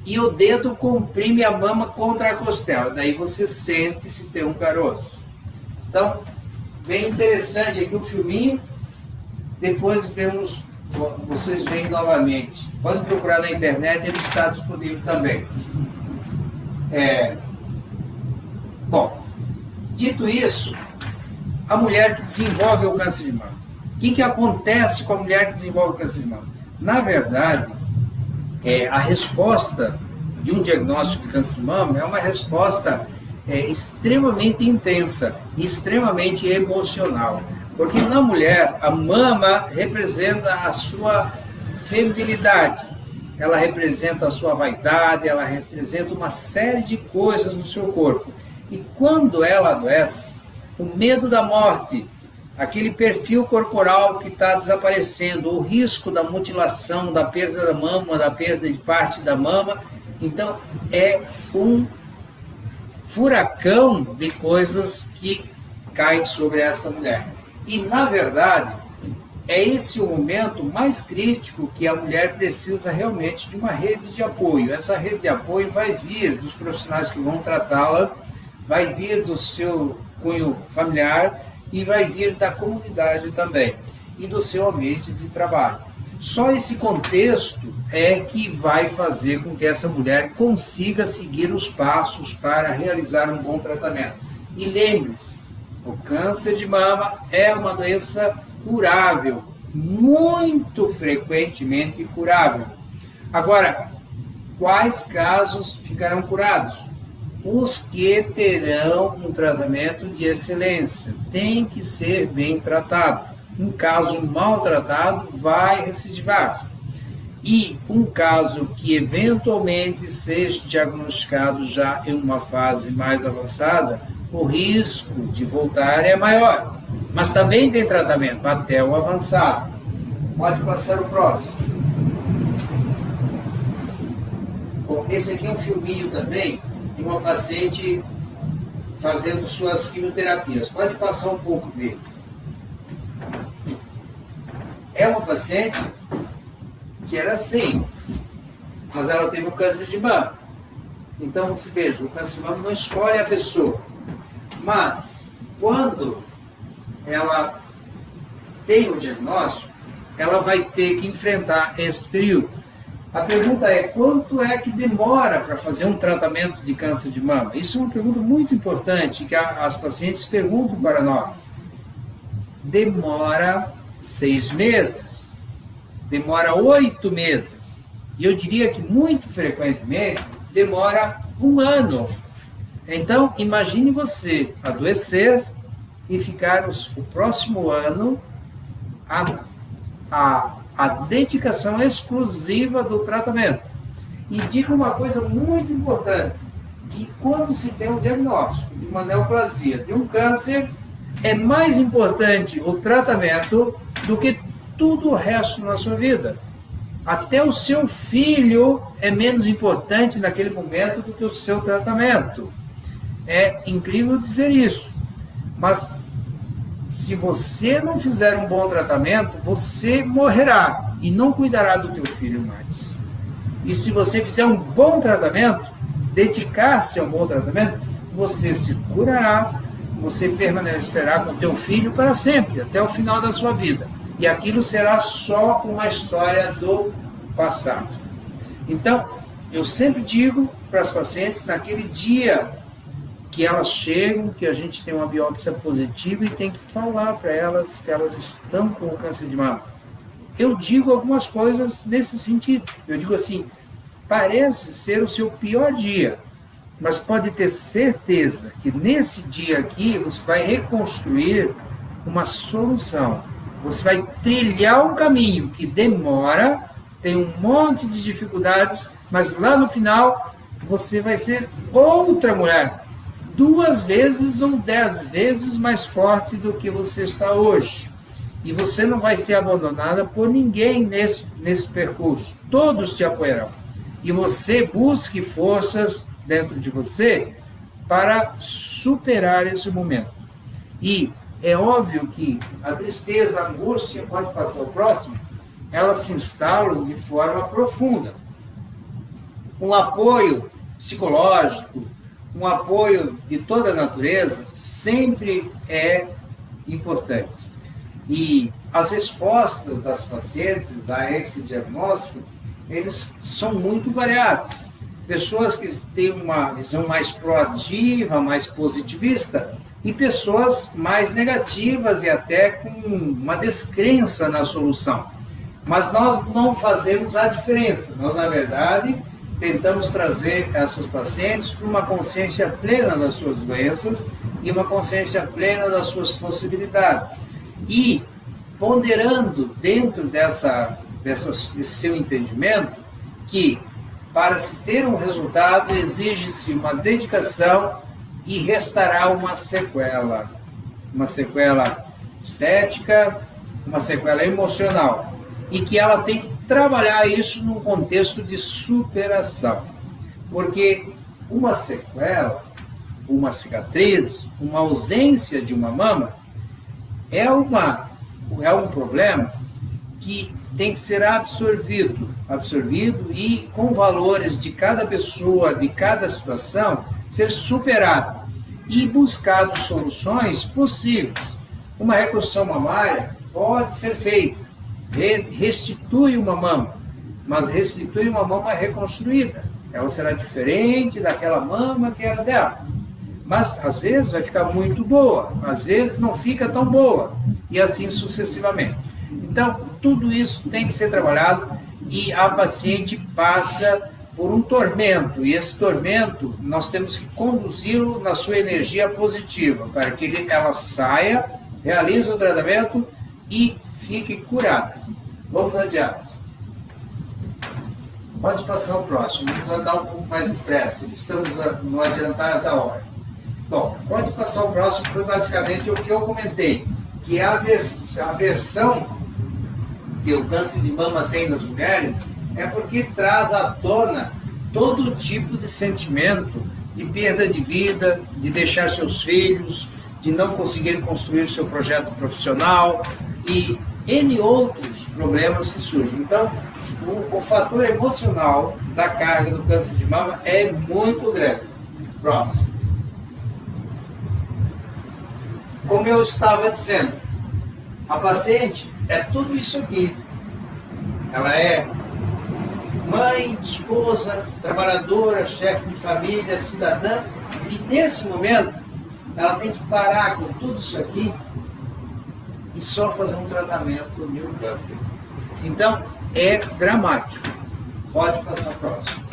e o dedo comprime a mama contra a costela. Daí você sente se tem um caroço. Então, bem interessante aqui o filminho. Depois vemos, vocês veem novamente. Pode procurar na internet, ele está disponível também. Bom, dito isso, a mulher que desenvolve o câncer de mama. O que acontece com a mulher que desenvolve o câncer de mama? Na verdade, a resposta de um diagnóstico de câncer de mama é uma resposta extremamente intensa e extremamente emocional. Porque na mulher, a mama representa a sua feminilidade, ela representa a sua vaidade, ela representa uma série de coisas no seu corpo. E quando ela adoece, o medo da morte, aquele perfil corporal que está desaparecendo, o risco da mutilação, da perda da mama, da perda de parte da mama, então é um furacão de coisas que caem sobre essa mulher. E, na verdade, é esse o momento mais crítico que a mulher precisa realmente de uma rede de apoio. Essa rede de apoio vai vir dos profissionais que vão tratá-la, vai vir do seu cunho familiar e vai vir da comunidade também, e do seu ambiente de trabalho. Só esse contexto é que vai fazer com que essa mulher consiga seguir os passos para realizar um bom tratamento. E lembre-se, o câncer de mama é uma doença curável, muito frequentemente curável. Agora, quais casos ficarão curados? Os que terão um tratamento de excelência. Tem que ser bem tratado. Um caso mal tratado vai recidivar. E um caso que eventualmente seja diagnosticado já em uma fase mais avançada, o risco de voltar é maior. Mas também tem tratamento até o avançado. Pode passar o próximo. Bom, esse aqui é um filminho também de uma paciente fazendo suas quimioterapias. Pode passar um pouco dele. É uma paciente que era assim, mas ela teve um câncer de mama. Então, você veja, o câncer de mama não escolhe a pessoa. Mas, quando ela tem o diagnóstico, ela vai ter que enfrentar esse período. A pergunta é, quanto é que demora para fazer um tratamento de câncer de mama? Isso é uma pergunta muito importante que as pacientes perguntam para nós. Demora 6 meses. demora 8 meses. E eu diria que muito frequentemente demora 1 ano. Então, imagine você adoecer e ficar o próximo ano a dedicação exclusiva do tratamento. E digo uma coisa muito importante, que quando se tem um diagnóstico de uma neoplasia, de um câncer, é mais importante o tratamento do que tudo o resto na sua vida. Até o seu filho é menos importante naquele momento do que o seu tratamento. É incrível dizer isso, mas se você não fizer um bom tratamento, você morrerá e não cuidará do teu filho mais. E se você fizer um bom tratamento, dedicar-se a um bom tratamento, você se curará, você permanecerá com teu filho para sempre, até o final da sua vida. E aquilo será só uma história do passado. Então, eu sempre digo para as pacientes, naquele dia que elas chegam, que a gente tem uma biópsia positiva e tem que falar para elas que elas estão com o câncer de mama. Eu digo algumas coisas nesse sentido. Eu digo assim, parece ser o seu pior dia, mas pode ter certeza que nesse dia aqui você vai reconstruir uma solução. Você vai trilhar um caminho que demora, tem um monte de dificuldades, mas lá no final você vai ser outra mulher, 2 vezes ou 10 vezes mais forte do que você está hoje. E você não vai ser abandonada por ninguém nesse percurso. Todos te apoiarão. E você busque forças dentro de você para superar esse momento. E é óbvio que a tristeza, a angústia, pode passar ao próximo, elas se instalam de forma profunda. Um apoio psicológico, um apoio de toda a natureza sempre é importante. E as respostas das pacientes a esse diagnóstico, eles são muito variados. Pessoas que têm uma visão mais proativa, mais positivista, e pessoas mais negativas e até com uma descrença na solução. Mas nós não fazemos a diferença. Nós, na verdade, tentamos trazer essas pacientes para uma consciência plena das suas doenças e uma consciência plena das suas possibilidades. E ponderando dentro desse seu entendimento que para se ter um resultado exige-se uma dedicação e restará uma sequela estética, uma sequela emocional, e que ela tem que trabalhar isso num contexto de superação, porque uma sequela, uma cicatriz, uma ausência de uma mama é um problema que tem que ser absorvido e com valores de cada pessoa, de cada situação, ser superado e buscado soluções possíveis. Uma reconstrução mamária pode ser feita, restitui uma mama, mas restitui uma mama reconstruída. Ela será diferente daquela mama que era dela. Mas, às vezes, vai ficar muito boa, às vezes não fica tão boa, e assim sucessivamente. Então, tudo isso tem que ser trabalhado e a paciente passa por um tormento, e esse tormento nós temos que conduzi-lo na sua energia positiva, para que ela saia, realize o tratamento e fique curada. Vamos adiante. Pode passar o próximo, vamos andar um pouco mais depressa, estamos no adiantar da hora. Bom, pode passar o próximo, foi basicamente o que eu comentei, que a aversão que o câncer de mama tem nas mulheres é porque traz à tona todo tipo de sentimento de perda de vida, de deixar seus filhos, de não conseguir construir seu projeto profissional e N outros problemas que surgem. Então, o fator emocional da carga do câncer de mama é muito grande. Próximo. Como eu estava dizendo, a paciente é tudo isso aqui. Ela é mãe, esposa, trabalhadora, chefe de família, cidadã, e nesse momento ela tem que parar com tudo isso aqui e só fazer um tratamento de um câncer. Então, é dramático. Pode passar próximo.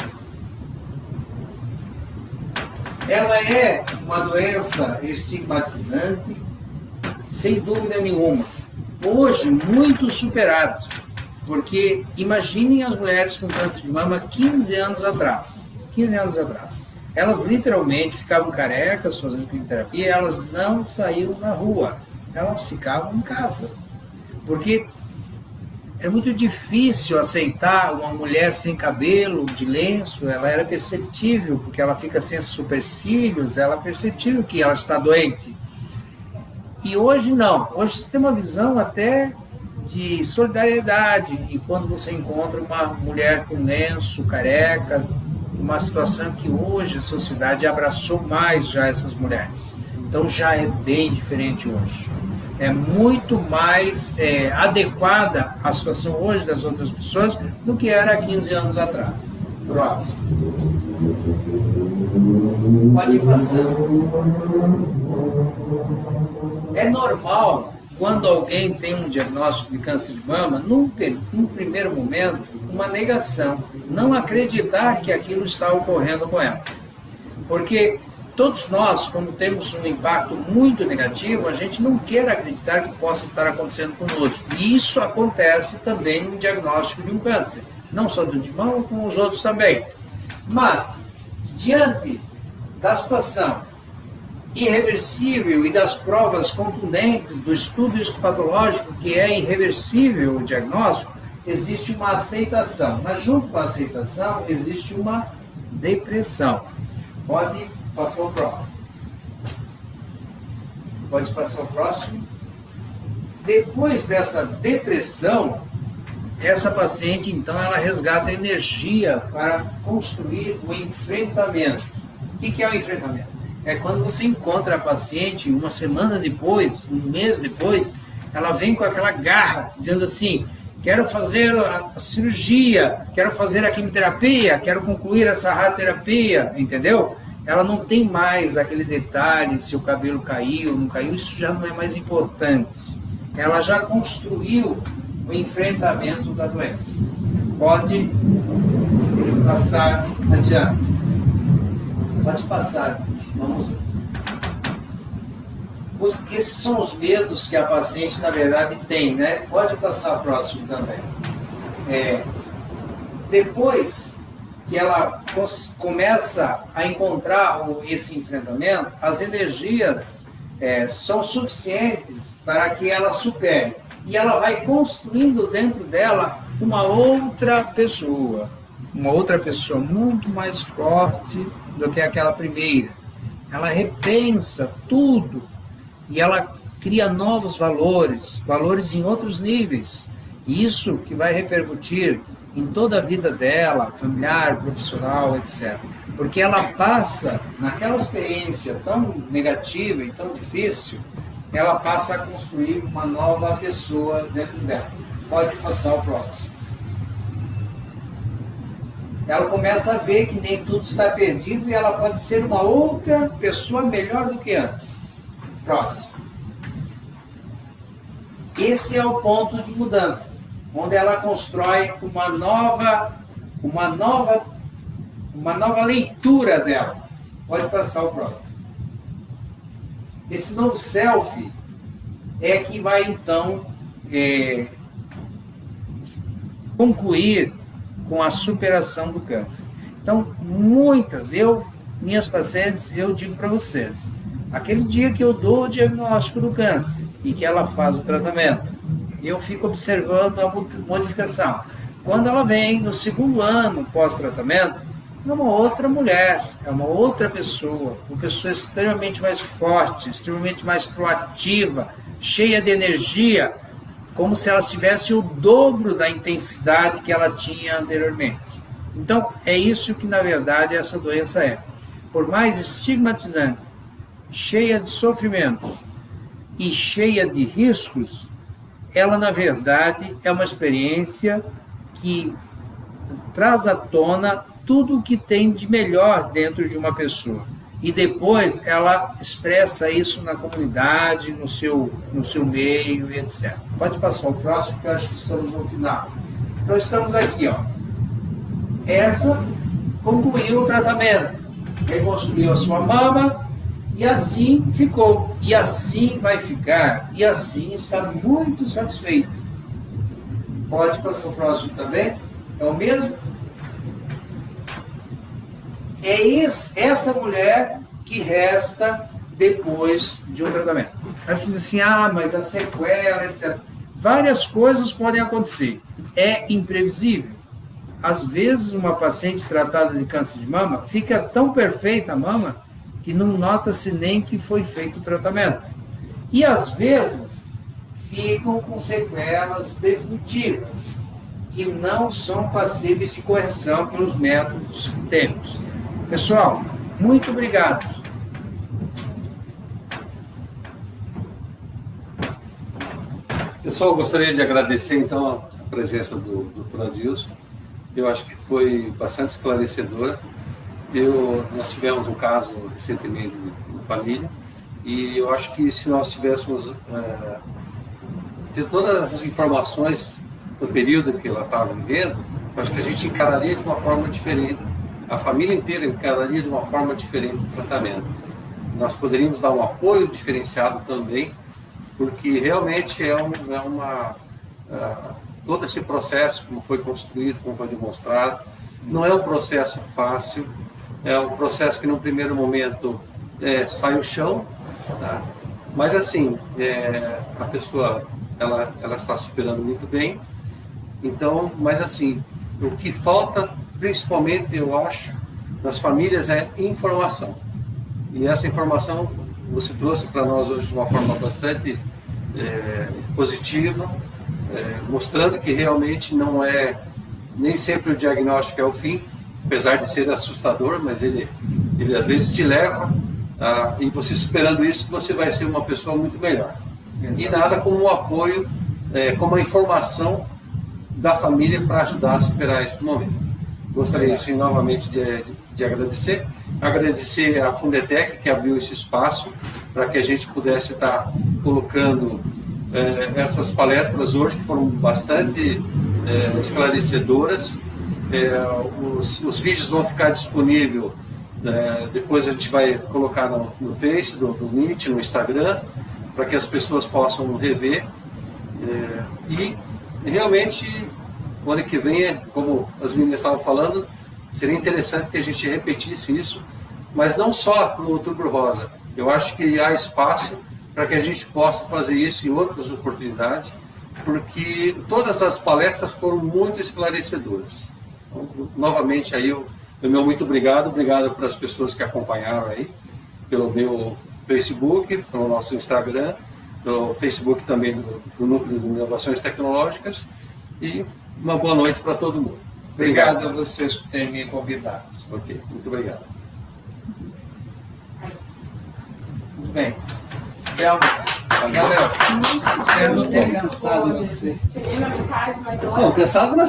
Ela é uma doença estigmatizante, sem dúvida nenhuma. Hoje, muito superado, porque imaginem as mulheres com câncer de mama 15 anos atrás. 15 anos atrás. Elas literalmente ficavam carecas fazendo quimioterapia, elas não saíam na rua, elas ficavam em casa. Porque é muito difícil aceitar uma mulher sem cabelo, de lenço, ela era perceptível, porque ela fica sem supercílios, ela é perceptível que ela está doente. E hoje não, hoje você tem uma visão até de solidariedade, e quando você encontra uma mulher com lenço, careca, uma situação que hoje a sociedade abraçou mais já essas mulheres. Então já é bem diferente hoje. É muito mais adequada a situação hoje das outras pessoas do que era há 15 anos atrás. Próximo. Pode ir passando. É normal, quando alguém tem um diagnóstico de câncer de mama, num primeiro momento, uma negação, não acreditar que aquilo está ocorrendo com ela. Porque todos nós, quando temos um impacto muito negativo, a gente não quer acreditar que possa estar acontecendo conosco. E isso acontece também no diagnóstico de um câncer. Não só do de mama, como os outros também. Mas, diante da situação irreversível e das provas contundentes do estudo histopatológico, que é irreversível o diagnóstico, existe uma aceitação. Mas junto com a aceitação, existe uma depressão. Pode passar o próximo. Pode passar o próximo. Depois dessa depressão, essa paciente, então, ela resgata energia para construir o enfrentamento. O que é o enfrentamento? É quando você encontra a paciente, uma semana depois, um mês depois, ela vem com aquela garra, dizendo assim, quero fazer a cirurgia, quero fazer a quimioterapia, quero concluir essa radioterapia, entendeu? Ela não tem mais aquele detalhe, se o cabelo caiu ou não caiu, isso já não é mais importante. Ela já construiu o enfrentamento da doença. Pode passar adiante. Pode passar. Vamos. Esses são os medos que a paciente, na verdade, tem, né? Pode passar próximo também. Depois que ela começa a encontrar esse enfrentamento, as energias são suficientes para que ela supere. E ela vai construindo dentro dela uma outra pessoa muito mais forte do que aquela primeira. Ela repensa tudo e ela cria novos valores em outros níveis. E isso que vai repercutir em toda a vida dela, familiar, profissional, etc. Porque ela passa, naquela experiência tão negativa e tão difícil, ela passa a construir uma nova pessoa dentro dela. Pode passar o próximo. Ela começa a ver que nem tudo está perdido e ela pode ser uma outra pessoa melhor do que antes. Próximo. Esse é o ponto de mudança, onde ela constrói uma nova leitura dela. Pode passar o próximo. Esse novo self é que vai, então, concluir com a superação do câncer. Então, minhas pacientes, eu digo para vocês, aquele dia que eu dou o diagnóstico do câncer e que ela faz o tratamento, eu fico observando a modificação. Quando ela vem no segundo ano pós-tratamento, é uma outra mulher, é uma outra pessoa, uma pessoa extremamente mais forte, extremamente mais proativa, cheia de energia, como se ela tivesse o dobro da intensidade que ela tinha anteriormente. Então, é isso que, na verdade, essa doença é. Por mais estigmatizante, cheia de sofrimentos e cheia de riscos, ela, na verdade, é uma experiência que traz à tona tudo o que tem de melhor dentro de uma pessoa. E depois ela expressa isso na comunidade, no seu meio e etc. Pode passar o próximo, porque eu acho que estamos no final. Então estamos aqui, ó. Essa concluiu o tratamento, reconstruiu a sua mama e assim ficou. E assim vai ficar, e assim está muito satisfeito. Pode passar o próximo também. É o mesmo? É essa mulher que resta depois de um tratamento. Aí você diz assim, mas a sequela, etc. Várias coisas podem acontecer. É imprevisível. Às vezes, uma paciente tratada de câncer de mama fica tão perfeita a mama que não nota-se nem que foi feito o tratamento. E, às vezes, ficam com sequelas definitivas, que não são passíveis de correção pelos métodos que temos. Pessoal, muito obrigado. Pessoal, gostaria de agradecer, então, a presença do Dr. Adilson. Eu acho que foi bastante esclarecedora. Nós tivemos um caso recentemente de família, e eu acho que se nós tivéssemos ter todas as informações do período que ela estava vivendo, eu acho que a gente encararia de uma forma diferente, a família inteira encararia de uma forma diferente o tratamento. Nós poderíamos dar um apoio diferenciado também, porque realmente todo esse processo, como foi construído, como foi demonstrado, não é um processo fácil, é um processo que, no primeiro momento, sai o chão, tá? Mas, assim, a pessoa ela está superando muito bem. Então, mas, assim, o que falta, principalmente, eu acho, nas famílias é informação. E essa informação você trouxe para nós hoje de uma forma bastante positiva, mostrando que realmente não é, nem sempre o diagnóstico é o fim, apesar de ser assustador, mas ele às vezes te leva, e você superando isso, você vai ser uma pessoa muito melhor. Exato. E nada como um apoio, como a informação da família para ajudar a superar esse momento. Gostaria assim, novamente de agradecer a Fundetec, que abriu esse espaço para que a gente pudesse estar colocando essas palestras hoje, que foram bastante esclarecedoras. Os vídeos vão ficar disponíveis, depois a gente vai colocar no Face, do Meet, no Instagram, para que as pessoas possam rever. E realmente, o ano que vem, como as meninas estavam falando, seria interessante que a gente repetisse isso, mas não só no Outubro Rosa. Eu acho que há espaço para que a gente possa fazer isso em outras oportunidades, porque todas as palestras foram muito esclarecedoras. Então, novamente, aí o meu muito obrigado para as pessoas que acompanharam aí, pelo meu Facebook, pelo nosso Instagram, pelo Facebook também do Núcleo de Inovações Tecnológicas, e uma boa noite para todo mundo. Obrigado a vocês por terem me convidado. Ok, muito obrigado. Muito bem. Selma, Gabriel, espero não ter cansado você. Cheguei na metade, mas olha... Não, cansado nós